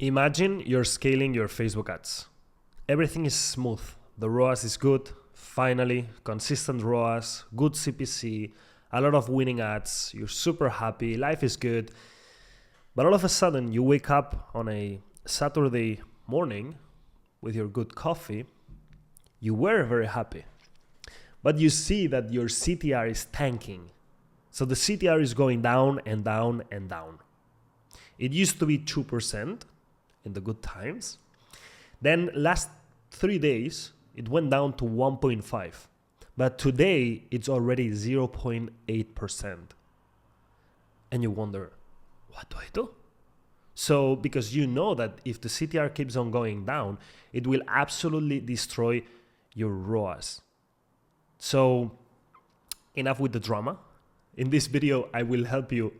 Imagine you're scaling your Facebook ads. Everything is smooth. The ROAS is good. Finally, consistent ROAS, good CPC, a lot of winning ads. You're super happy. Life is good. But all of a sudden, you wake up on a Saturday morning with your good coffee. You were very happy. But you see that your CTR is tanking. So the CTR is going down and down and down. It used to be 2% in the good times. Then last 3 days, it went down to 1.5. But today, it's already 0.8%. And you wonder, what do I do? So, because you know that if the CTR keeps on going down, it will absolutely destroy your ROAS. So, enough with the drama. In this video, I will help you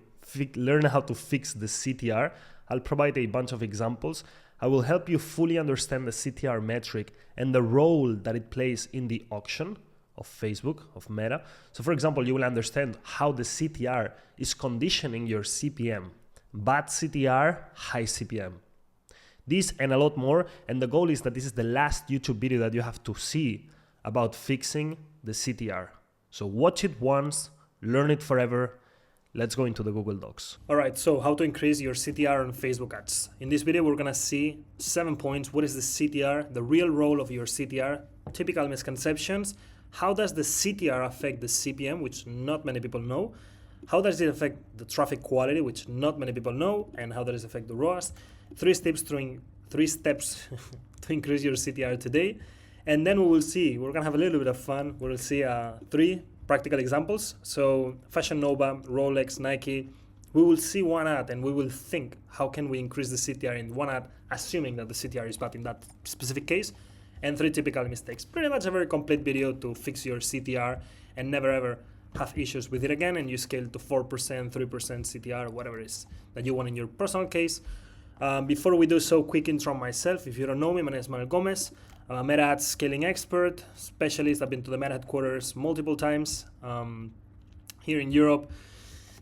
learn how to fix the CTR. I'll provide a bunch of examples. I will help you fully understand the CTR metric and the role that it plays in the auction of Facebook, of Meta. So for example, you will understand how the CTR is conditioning your CPM. Bad CTR, high CPM. This and a lot more, and the goal is that this is the last YouTube video that you have to see about fixing the CTR. So watch it once, learn it forever. Let's go into the Google Docs. All right, so how to increase your CTR on Facebook ads. In this video, we're gonna see 7 points. What is the CTR, the real role of your CTR, typical misconceptions, how does the CTR affect the CPM, which not many people know, how does it affect the traffic quality, which not many people know, and how does it affect the ROAS, three steps to increase your CTR today. And then we will see, we're gonna have a little bit of fun. We'll see 3 practical examples. So Fashion Nova, Rolex, Nike, we will see one ad and we will think, how can we increase the CTR in one ad, assuming that the CTR is bad in that specific case, and 3 typical mistakes. Pretty much a very complete video to fix your CTR and never ever have issues with it again, and you scale to 4%, 3% CTR, whatever it is that you want in your personal case. Before we do so, quick intro on myself. If you don't know me, my name is Manuel Gomez. I'm a Meta Ads scaling expert, specialist. I've been to the Meta headquarters multiple times here in Europe.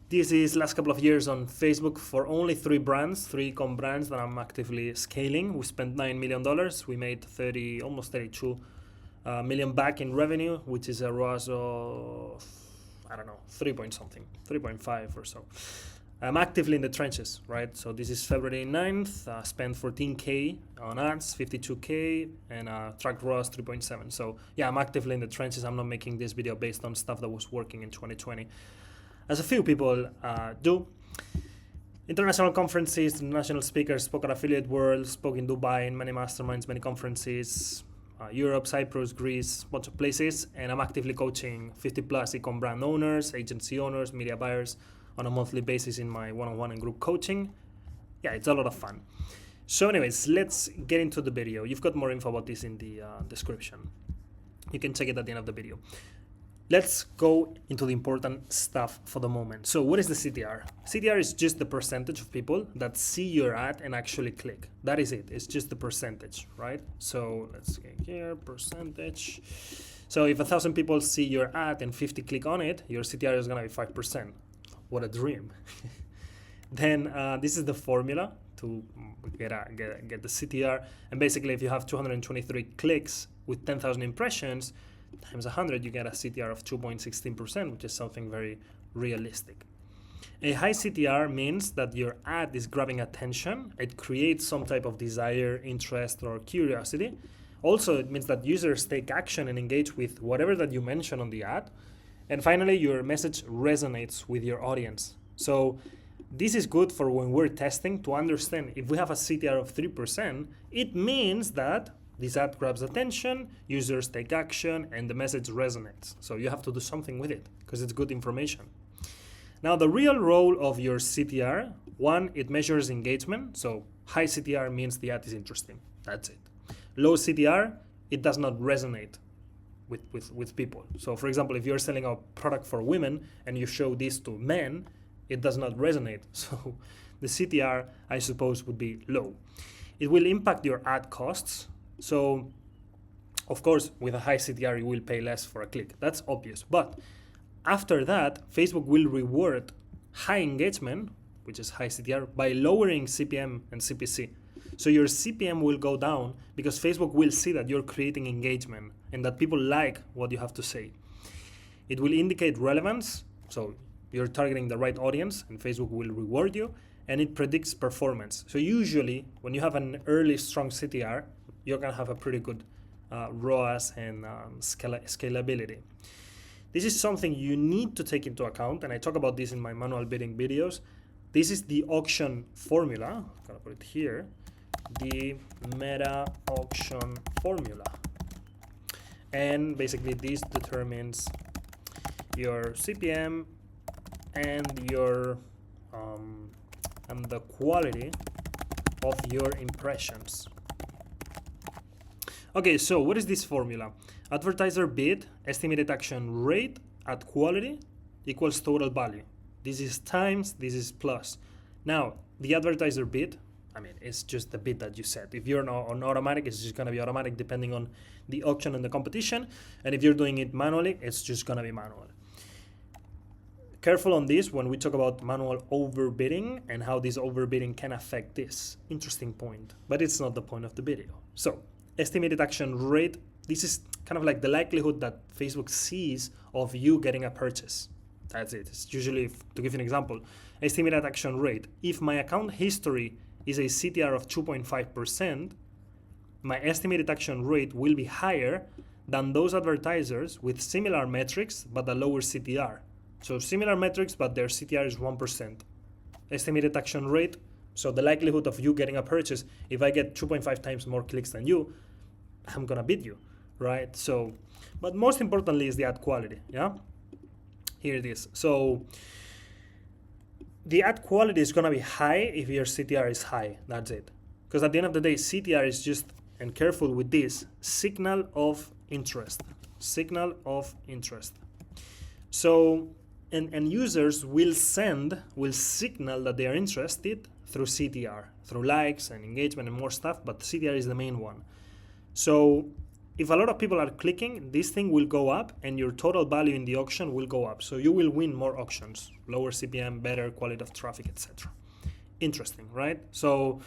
This is last couple of years on Facebook for only 3 brands, 3 e-com brands that I'm actively scaling. We spent $9 million. We made almost 32 million back in revenue, which is a ROAS of, I don't know, 3 point something, 3.5 or so. I'm actively in the trenches, right? So this is February 9th, spent 14K on ads, 52K, and tracked ROAS 3.7. So yeah, I'm actively in the trenches. I'm not making this video based on stuff that was working in 2020, as a few people do. International conferences, international speakers, spoke at Affiliate World, spoke in Dubai, in many masterminds, many conferences, Europe, Cyprus, Greece, bunch of places. And I'm actively coaching 50 plus e-com brand owners, agency owners, media buyers, on a monthly basis in my one-on-one and group coaching. Yeah, it's a lot of fun. So anyways, let's get into the video. You've got more info about this in the description. You can check it at the end of the video. Let's go into the important stuff for the moment. So what is the CTR? CTR is just the percentage of people that see your ad and actually click. That is it. It's just the percentage, right? So let's get here, percentage. So if 1,000 people see your ad and 50 click on it, your CTR is gonna be 5%. What a dream. Then this is the formula to get the CTR. And basically, if you have 223 clicks with 10,000 impressions, times 100, you get a CTR of 2.16%, which is something very realistic. A high CTR means that your ad is grabbing attention. It creates some type of desire, interest, or curiosity. Also, it means that users take action and engage with whatever that you mention on the ad. And finally, your message resonates with your audience. So this is good for when we're testing to understand if we have a CTR of 3%, it means that this ad grabs attention, users take action, and the message resonates. So you have to do something with it because it's good information. Now, the real role of your CTR, 1, it measures engagement. So high CTR means the ad is interesting. That's it. Low CTR, it does not resonate with people. So for example, if you're selling a product for women and you show this to men, it does not resonate. So the CTR, I suppose, would be low. It will impact your ad costs. So of course, with a high CTR, you will pay less for a click. That's obvious. But after that, Facebook will reward high engagement, which is high CTR, by lowering CPM and CPC. So your CPM will go down because Facebook will see that you're creating engagement and that people like what you have to say. It will indicate relevance, so you're targeting the right audience and Facebook will reward you, and it predicts performance. So usually when you have an early strong CTR, you're gonna have a pretty good ROAS and scalability. This is something you need to take into account, and I talk about this in my manual bidding videos. This is the auction formula. I'm gonna put it here. The meta auction formula. And basically this determines your CPM and your and the quality of your impressions. Okay, so what is this formula? Advertiser bid, estimated action rate at quality equals total value. This is times, this is plus. Now, the advertiser bid, I mean, it's just the bid that you set. If you're on automatic, it's just gonna be automatic depending on the auction and the competition. And if you're doing it manually, it's just gonna be manual. Careful on this when we talk about manual overbidding and how this overbidding can affect this. Interesting point, but it's not the point of the video. So, estimated action rate, this is kind of like the likelihood that Facebook sees of you getting a purchase. That's it. It's usually, to give you an example, estimated action rate. If my account history is a CTR of 2.5%, my estimated action rate will be higher than those advertisers with similar metrics but a lower CTR. So similar metrics, but their CTR is 1%. Estimated action rate, so the likelihood of you getting a purchase, if I get 2.5 times more clicks than you, I'm gonna beat you, right? So, but most importantly is the ad quality, yeah? Here it is. So the ad quality is gonna be high if your CTR is high, that's it. Because at the end of the day, CTR is just, and careful with this, signal of interest. Signal of interest. So, and users will signal that they are interested through CTR, through likes and engagement and more stuff, but CTR is the main one. So if a lot of people are clicking, this thing will go up and your total value in the auction will go up. So you will win more auctions, lower CPM, better quality of traffic, etc. Interesting, right? So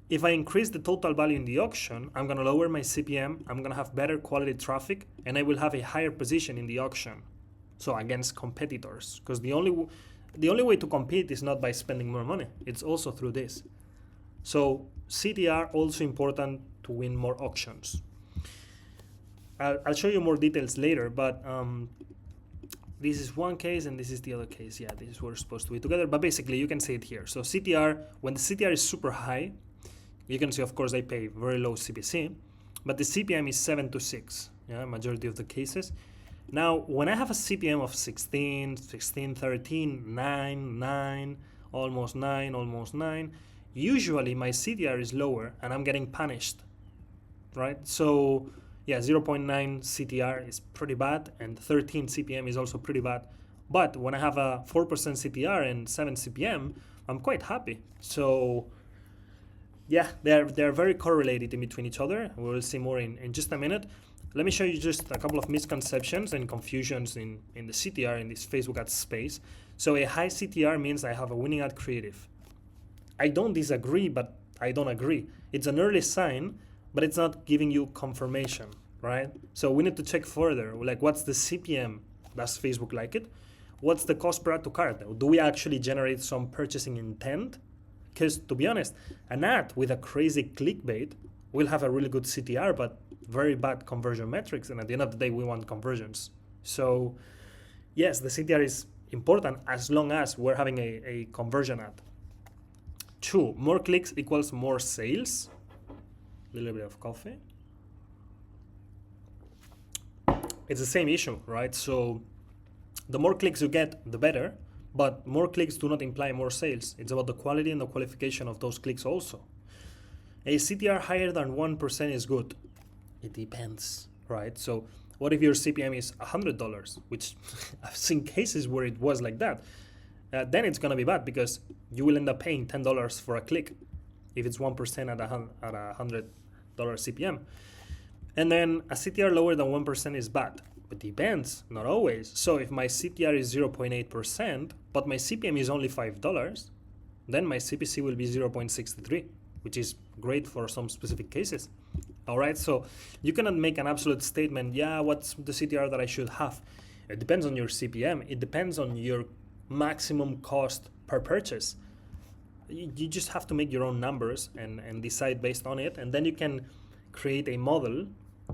if I increase the total value in the auction, I'm gonna lower my CPM, I'm gonna have better quality traffic, and I will have a higher position in the auction. So against competitors, because the only way to compete is not by spending more money, it's also through this. So CTR also important to win more auctions. I'll show you more details later, but this is one case and this is the other case. Yeah, this is where we're supposed to be together, but basically you can see it here. So CTR, when the CTR is super high, you can see, of course, I pay very low CPC, but the CPM is 7 to 6, yeah, majority of the cases. Now, when I have a CPM of 16, 13, 9, almost 9, usually my CTR is lower and I'm getting punished, right? So, yeah, 0.9 CTR is pretty bad and 13 CPM is also pretty bad. But when I have a 4% CTR and 7 CPM, I'm quite happy. So, yeah, they're very correlated in between each other. We will see more in just a minute. Let me show you just a couple of misconceptions and confusions in the CTR, in this Facebook ad space. So a high CTR means I have a winning ad creative. I don't disagree, but I don't agree. It's an early sign, but it's not giving you confirmation, right? So we need to check further, like what's the CPM? Does Facebook like it? What's the cost per add to cart? Do we actually generate some purchasing intent? Because to be honest, an ad with a crazy clickbait will have a really good CTR, but very bad conversion metrics, and at the end of the day we want conversions. So yes, the CTR is important as long as we're having a conversion ad. 2, more clicks equals more sales. A little bit of coffee. It's the same issue, right? So the more clicks you get, the better, but more clicks do not imply more sales. It's about the quality and the qualification of those clicks also. A CTR higher than 1% is good. It depends, right? So what if your CPM is $100, which I've seen cases where it was like that. Then it's gonna be bad because you will end up paying $10 for a click if it's 1% at a $100 CPM. And then a CTR lower than 1% is bad. It depends, not always. So if my CTR is 0.8%, but my CPM is only $5, then my CPC will be 0.63. which is great for some specific cases. All right, so you cannot make an absolute statement, yeah, what's the CTR that I should have? It depends on your CPM. It depends on your maximum cost per purchase. You just have to make your own numbers and decide based on it. And then you can create a model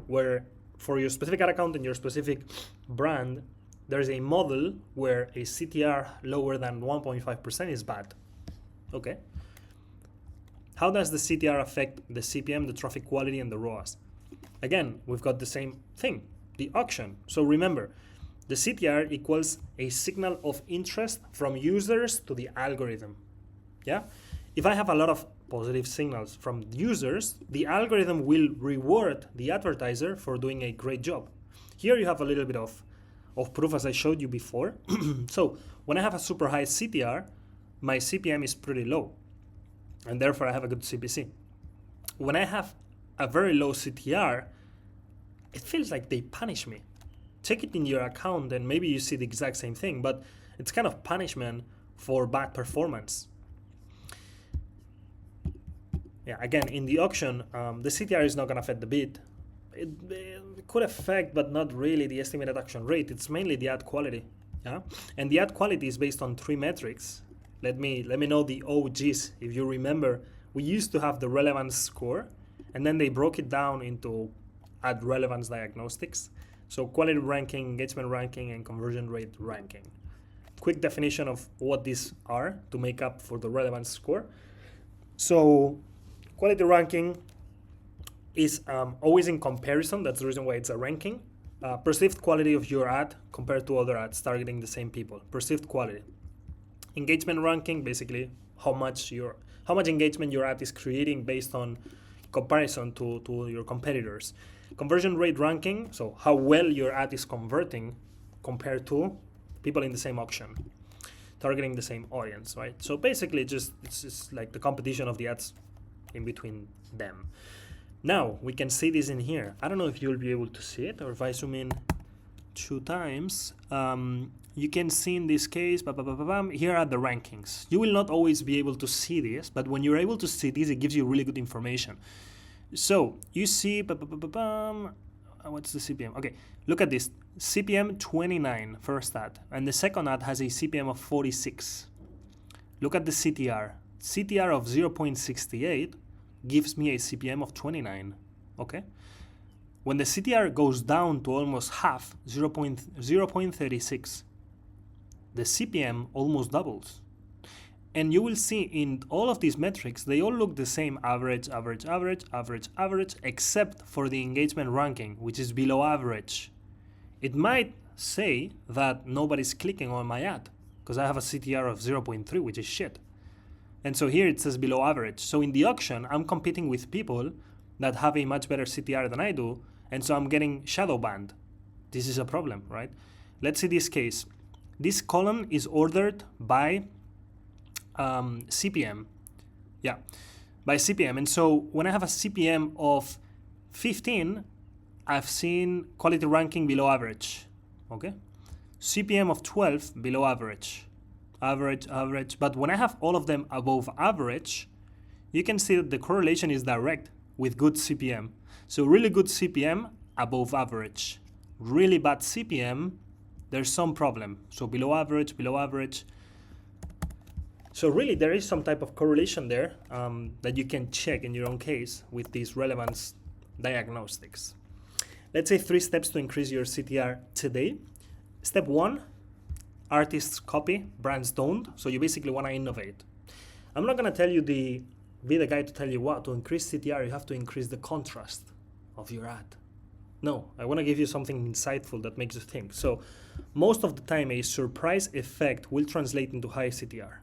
where for your specific ad account and your specific brand, there's a model where a CTR lower than 1.5% is bad. Okay. How does the CTR affect the CPM, the traffic quality, and the ROAS? Again, we've got the same thing, the auction. So remember, the CTR equals a signal of interest from users to the algorithm. Yeah? If I have a lot of positive signals from users, the algorithm will reward the advertiser for doing a great job. Here you have a little bit of proof as I showed you before. So when I have a super high CTR, my CPM is pretty low, and therefore I have a good CPC. When I have a very low CTR, it feels like they punish me. Check it in your account and maybe you see the exact same thing, but it's kind of punishment for bad performance. Yeah, again, in the auction, the CTR is not going to affect the bid. It could affect, but not really, the estimated auction rate. It's mainly the ad quality. Yeah, and the ad quality is based on 3 metrics. Let me know the OGs. If you remember, we used to have the relevance score, and then they broke it down into ad relevance diagnostics. So quality ranking, engagement ranking, and conversion rate ranking. Quick definition of what these are to make up for the relevance score. So quality ranking is always in comparison. That's the reason why it's a ranking. Perceived quality of your ad compared to other ads targeting the same people. Perceived quality. Engagement ranking, basically how much engagement your ad is creating based on comparison to your competitors. Conversion rate ranking, so how well your ad is converting compared to people in the same auction, targeting the same audience, right? So basically it's just like the competition of the ads in between them. Now we can see this in here. I don't know if you'll be able to see it, or if I zoom in 2 times, you can see in this case, here are the rankings. You will not always be able to see this, but when you're able to see this, it gives you really good information. So you see, what's the CPM? Okay, look at this. CPM 29, first ad, and the second ad has a CPM of 46. Look at the CTR. CTR of 0.68 gives me a CPM of 29, okay? When the CTR goes down to almost half, 0.36, the CPM almost doubles. And you will see in all of these metrics, they all look the same, average, except for the engagement ranking, which is below average. It might say that nobody's clicking on my ad, because I have a CTR of 0.3, which is shit. And so here it says below average. So in the auction, I'm competing with people that have a much better CTR than I do, and so I'm getting shadow banned. This is a problem, right? Let's see this case. This column is ordered by CPM. Yeah, by CPM. And so when I have a CPM of 15, I've seen quality ranking below average. Okay? CPM of 12 below average. Average. But when I have all of them above average, you can see that the correlation is direct with good CPM. So really good CPM, above average. Really bad CPM, there's some problem. So below average. So really there is some type of correlation there that you can check in your own case with these relevance diagnostics. Let's say 3 steps to increase your CTR today. Step 1, artists copy, brands don't. So you basically want to innovate. I'm not going to tell you be the guy to tell you what, to increase CTR, you have to increase the contrast of your ad. No, I want to give you something insightful that makes you think. So most of the time, a surprise effect will translate into high CTR.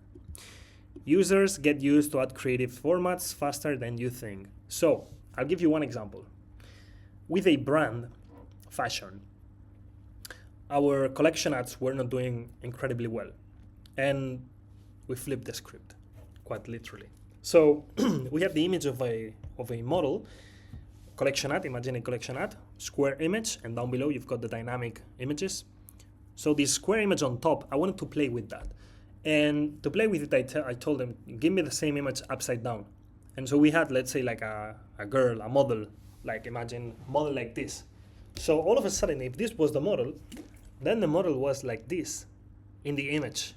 Users get used to ad creative formats faster than you think. So I'll give you one example. With a brand, fashion, our collection ads were not doing incredibly well. And we flipped the script, quite literally. So we have the image of a model, collection ad, imagine a collection ad, square image, and down below you've got the dynamic images. So this square image on top, I wanted to play with that. And to play with it, I told them, give me the same image upside down. And so we had, let's say, like a girl, a model, like imagine model like this. So all of a sudden, if this was the model, then the model was like this in the image.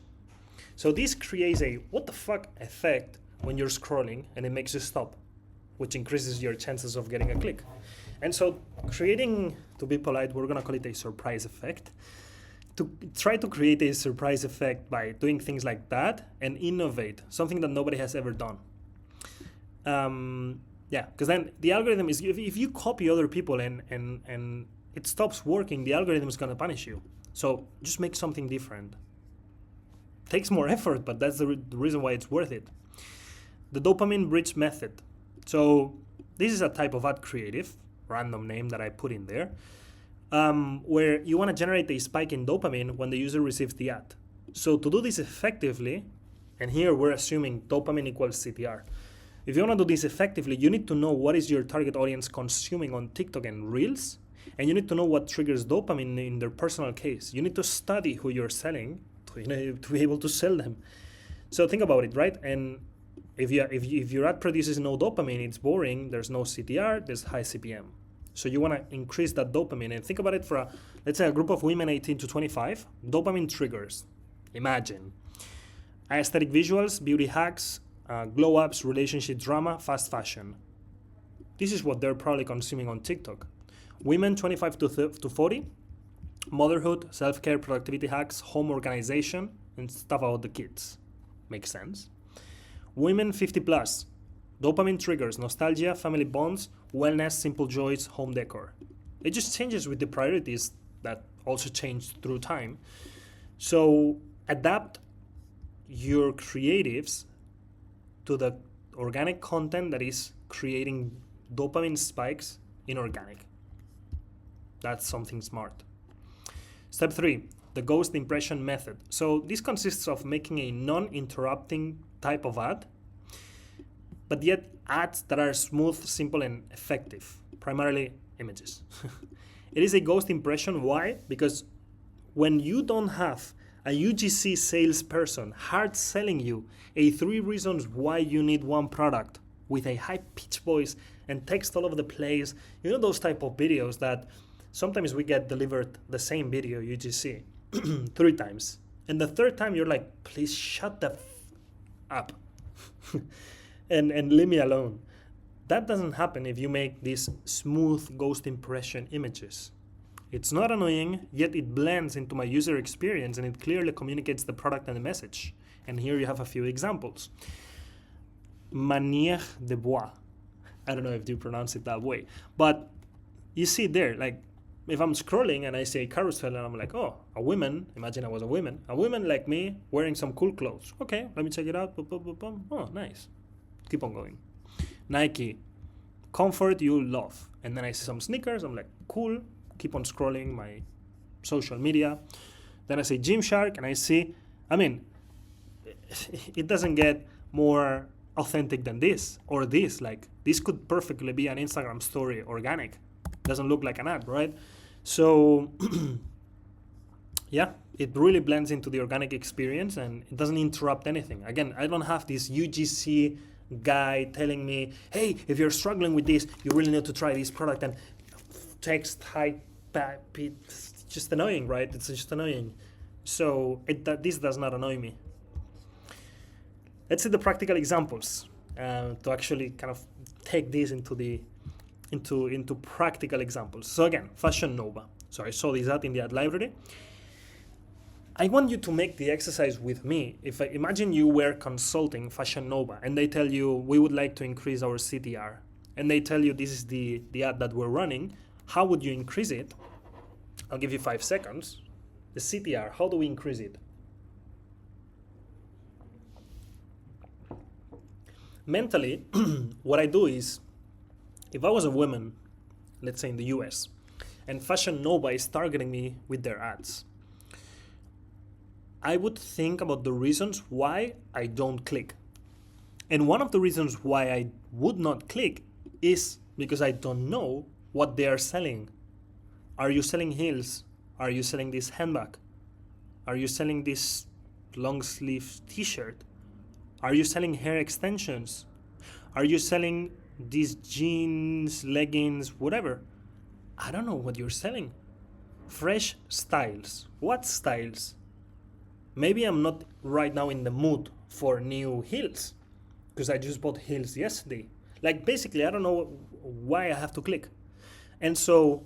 So this creates a what the fuck effect when you're scrolling, and it makes you stop, which increases your chances of getting a click. And so creating, to be polite, we're gonna call it a surprise effect. To try to create a surprise effect by doing things like that and innovate, something that nobody has ever done. Yeah, because then the algorithm is, if you copy other people and it stops working, the algorithm is gonna punish you. So just make something different. Takes more effort, but that's the reason why it's worth it. The dopamine bridge method. So this is a type of ad creative, random name that I put in there, where you want to generate a spike in dopamine when the user receives the ad. So to do this effectively, and here we're assuming dopamine equals CTR. If you want to do this effectively, you need to know what is your target audience consuming on TikTok and Reels, and you need to know what triggers dopamine in their personal case. You need to study who you're selling to be able to sell them. So think about it, right? And if your ad produces no dopamine, it's boring, there's no CTR, there's high CPM. So you want to increase that dopamine. And think about it for, let's say, a group of women 18 to 25, dopamine triggers. Imagine. Aesthetic visuals, beauty hacks, glow ups, relationship drama, fast fashion. This is what they're probably consuming on TikTok. Women 25 to 40, motherhood, self-care, productivity hacks, home organization, and stuff about the kids. Makes sense. Women 50 plus, dopamine triggers, nostalgia, family bonds, wellness, simple joys, home decor. It just changes with the priorities that also change through time. So adapt your creatives to the organic content that is creating dopamine spikes in organic. That's something smart. Step 3, the ghost impression method. So this consists of making a non-interrupting type of ad, but yet ads that are smooth, simple, and effective, primarily images. It is a ghost impression. Why? Because when you don't have a UGC salesperson hard selling you a 3 reasons why you need one product with a high-pitched voice and text all over the place, you know those type of videos that sometimes we get delivered the same video UGC 3 times. And the 3rd time you're like, please shut the up and leave me alone. That doesn't happen if you make these smooth ghost impression images. It's not annoying, yet it blends into my user experience and it clearly communicates the product and the message. And here you have a few examples. Manière de bois. I don't know if you pronounce it that way, but you see there, like if I'm scrolling and I see a carousel and I'm like, oh, a woman, imagine I was a woman like me wearing some cool clothes. Okay, let me check it out. Boom, boom, boom, boom. Oh, nice. Keep on going. Nike, comfort you love. And then I see some sneakers. I'm like, cool. Keep on scrolling my social media. Then I say Gymshark and I see, I mean, it doesn't get more authentic than this or this. Like this could perfectly be an Instagram story organic. Doesn't look like an ad, right? So yeah, it really blends into the organic experience and it doesn't interrupt anything. Again, I don't have this UGC guy telling me, hey, if you're struggling with this, you really need to try this product and text high, it's just annoying, right? It's just annoying. So this does not annoy me. Let's see the practical examples to actually kind of take this into practical examples. So again, Fashion Nova. So I saw this ad in the ad library. I want you to make the exercise with me. If I imagine you were consulting Fashion Nova and they tell you we would like to increase our CTR, and they tell you this is the ad that we're running, how would you increase it? I'll give you 5 seconds. The CTR, how do we increase it? Mentally, what I do is, if I was a woman, let's say in the US, and Fashion Nova is targeting me with their ads, I would think about the reasons why I don't click. And one of the reasons why I would not click is because I don't know what they are selling. Are you selling heels? Are you selling this handbag? Are you selling this long sleeve t-shirt? Are you selling hair extensions? Are you selling these jeans, leggings, whatever? I don't know what you're selling. Fresh styles. What styles? Maybe I'm not right now in the mood for new heels because I just bought heels yesterday. Like basically, I don't know why I have to click. And so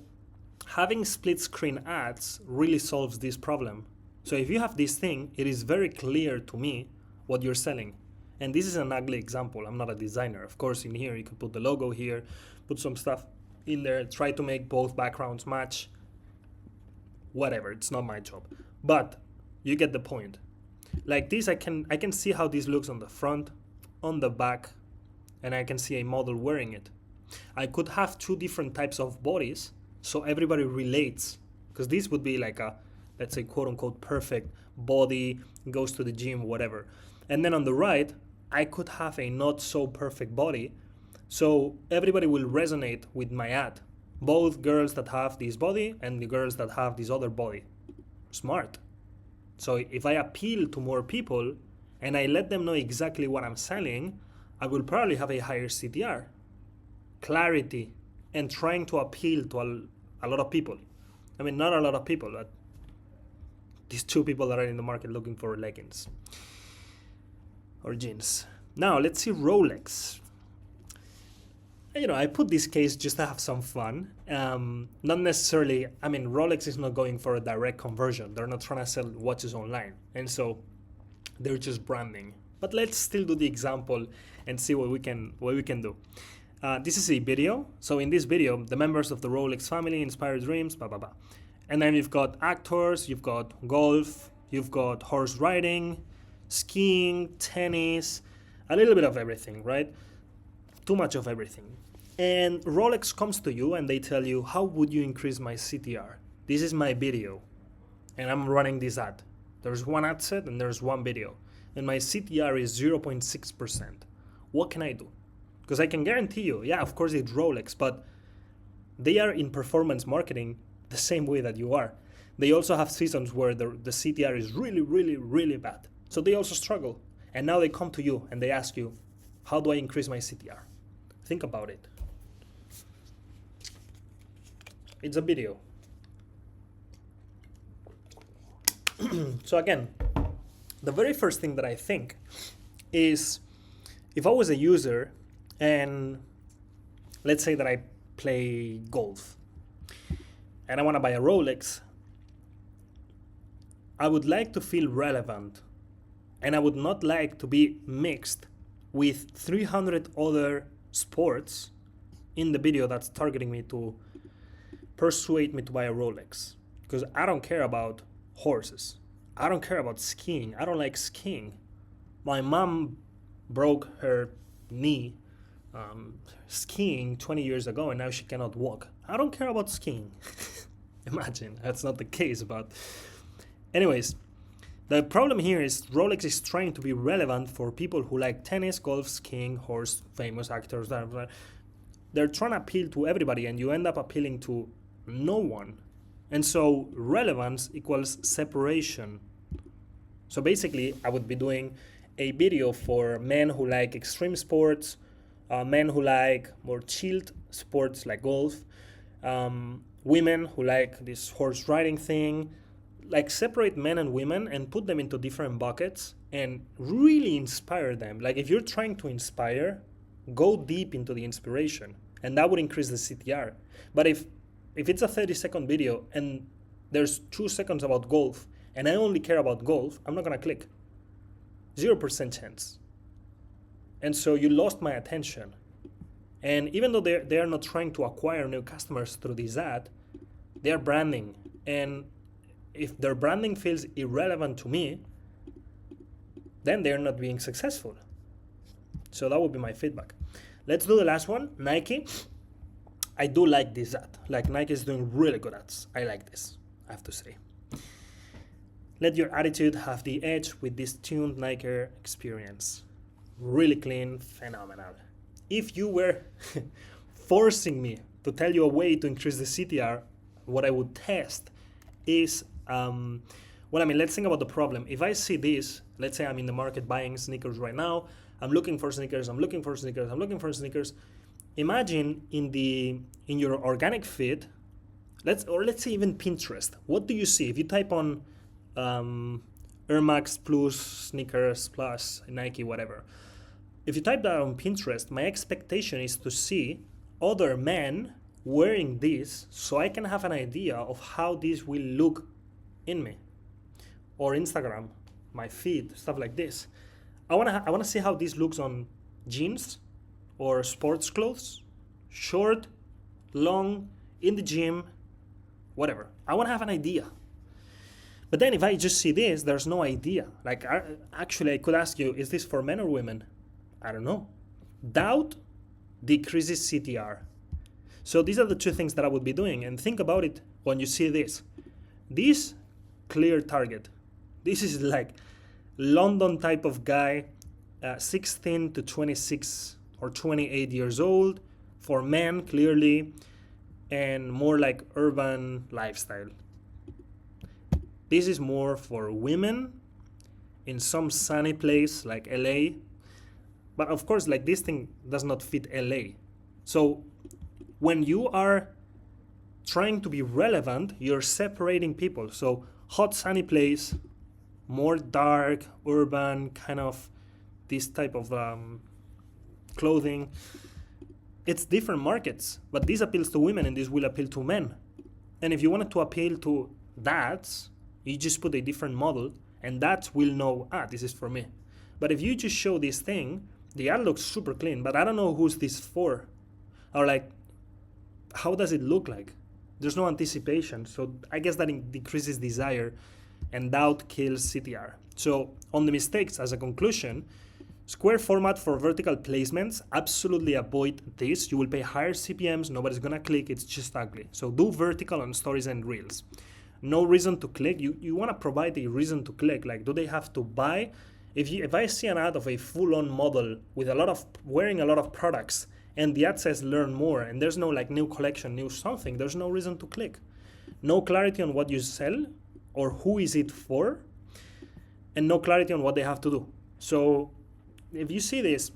having split screen ads really solves this problem. So if you have this thing, it is very clear to me what you're selling. And this is an ugly example. I'm not a designer. Of course, in here, you could put the logo here, put some stuff in there, try to make both backgrounds match. Whatever, it's not my job. But you get the point. Like this, I can see how this looks on the front, on the back, and I can see a model wearing it. I could have two different types of bodies, so everybody relates. Because this would be like a, let's say, quote unquote, perfect body, goes to the gym, whatever. And then on the right, I could have a not so perfect body, so everybody will resonate with my ad. Both girls that have this body and the girls that have this other body. Smart. So if I appeal to more people and I let them know exactly what I'm selling, I will probably have a higher CTR. Clarity and trying to appeal to a lot of people. I mean, not a lot of people, but these two people that are in the market looking for leggings or jeans. Now let's see Rolex. I put this case just to have some fun. Not necessarily, Rolex is not going for a direct conversion. They're not trying to sell watches online. And so they're just branding. But let's still do the example and see what we can do. This is a video. So in this video, the members of the Rolex family inspire dreams, blah, blah, blah. And then you've got actors, you've got golf, you've got horse riding, skiing, tennis, a little bit of everything, right? Too much of everything. And Rolex comes to you and they tell you, how would you increase my CTR? This is my video and I'm running this ad. There's one ad set and there's one video. And my CTR is 0.6%. What can I do? Because I can guarantee you, yeah, of course it's Rolex, but they are in performance marketing the same way that you are. They also have seasons where the CTR is really, really, really bad. So they also struggle. And now they come to you and they ask you, how do I increase my CTR? Think about it. It's a video. So again, the very first thing that I think is, if I was a user and let's say that I play golf and I want to buy a Rolex, I would like to feel relevant and I would not like to be mixed with 300 other sports in the video that's targeting me to persuade me to buy a Rolex. Because I don't care about horses. I don't care about skiing. I don't like skiing. My mom broke her knee skiing 20 years ago and now she cannot walk. I don't care about skiing. Imagine, that's not the case, but anyways, the problem here is Rolex is trying to be relevant for people who like tennis, golf, skiing, horse, famous actors. They're trying to appeal to everybody and you end up appealing to no one. And so relevance equals separation. So basically, I would be doing a video for men who like extreme sports, men who like more chilled sports like golf, women who like this horse riding thing. Like separate men and women and put them into different buckets and really inspire them. Like if you're trying to inspire, go deep into the inspiration and that would increase the CTR. But if it's a 30-second video and there's 2 seconds about golf and I only care about golf, I'm not gonna click. 0% chance. And so you lost my attention. And even though they are not trying to acquire new customers through this ad, they are branding. And if their branding feels irrelevant to me, then they're not being successful. So that would be my feedback. Let's do the last one, Nike. I do like this ad. Like Nike is doing really good ads. I like this, I have to say. Let your attitude have the edge with this tuned Nike experience. Really clean, phenomenal. If you were forcing me to tell you a way to increase the CTR, what I would test is, let's think about the problem. If I see this, let's say I'm in the market buying sneakers right now, I'm looking for sneakers, I'm looking for sneakers, I'm looking for sneakers. Imagine in your organic feed, let's say even Pinterest. What do you see if you type on Air Max Plus sneakers plus Nike whatever? If you type that on Pinterest, my expectation is to see other men wearing this, so I can have an idea of how this will look in me. Or Instagram, my feed, stuff like this. I wanna see how this looks on jeans or sports clothes, short, long, in the gym, whatever. I wanna have an idea. But then if I just see this, there's no idea. Like, actually, I could ask you, is this for men or women? I don't know. Doubt decreases CTR. So these are the two things that I would be doing. And think about it when you see this. This clear target. This is like London type of guy, 16 to 26 or 28 years old, for men clearly, and more like urban lifestyle. This is more for women in some sunny place like LA. But of course, like, this thing does not fit LA. So when you are trying to be relevant, you're separating people. So hot sunny place, more dark, urban, kind of this type of clothing. It's different markets, but this appeals to women and this will appeal to men. And if you wanted to appeal to dads, you just put a different model and dads will know, this is for me. But if you just show this thing, the ad looks super clean, but I don't know who's this for. Or like, how does it look like? There's no anticipation. So I guess that decreases desire, and doubt kills CTR. So on the mistakes, as a conclusion, square format for vertical placements, absolutely avoid this. You will pay higher CPMs, nobody's gonna click, it's just ugly. So do vertical on stories and reels. No reason to click. You wanna provide a reason to click. Like, do they have to buy? If I see an ad of a full-on model with wearing a lot of products, and the ad says learn more, and there's no like new collection, new something, there's no reason to click. No clarity on what you sell or who is it for, and no clarity on what they have to do. So if you see this,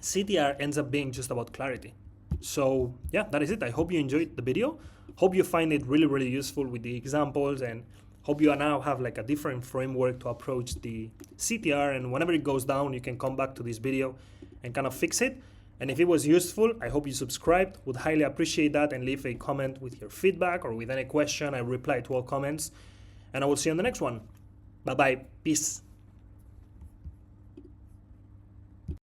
CTR ends up being just about clarity. So yeah, that is it. I hope you enjoyed the video. Hope you find it really, really useful with the examples, and hope you now have like a different framework to approach the CTR, and whenever it goes down, you can come back to this video and kind of fix it. And if it was useful, I hope you subscribed. Would highly appreciate that, and leave a comment with your feedback or with any question. I reply to all comments, and I will see you on the next one. Bye-bye. Peace.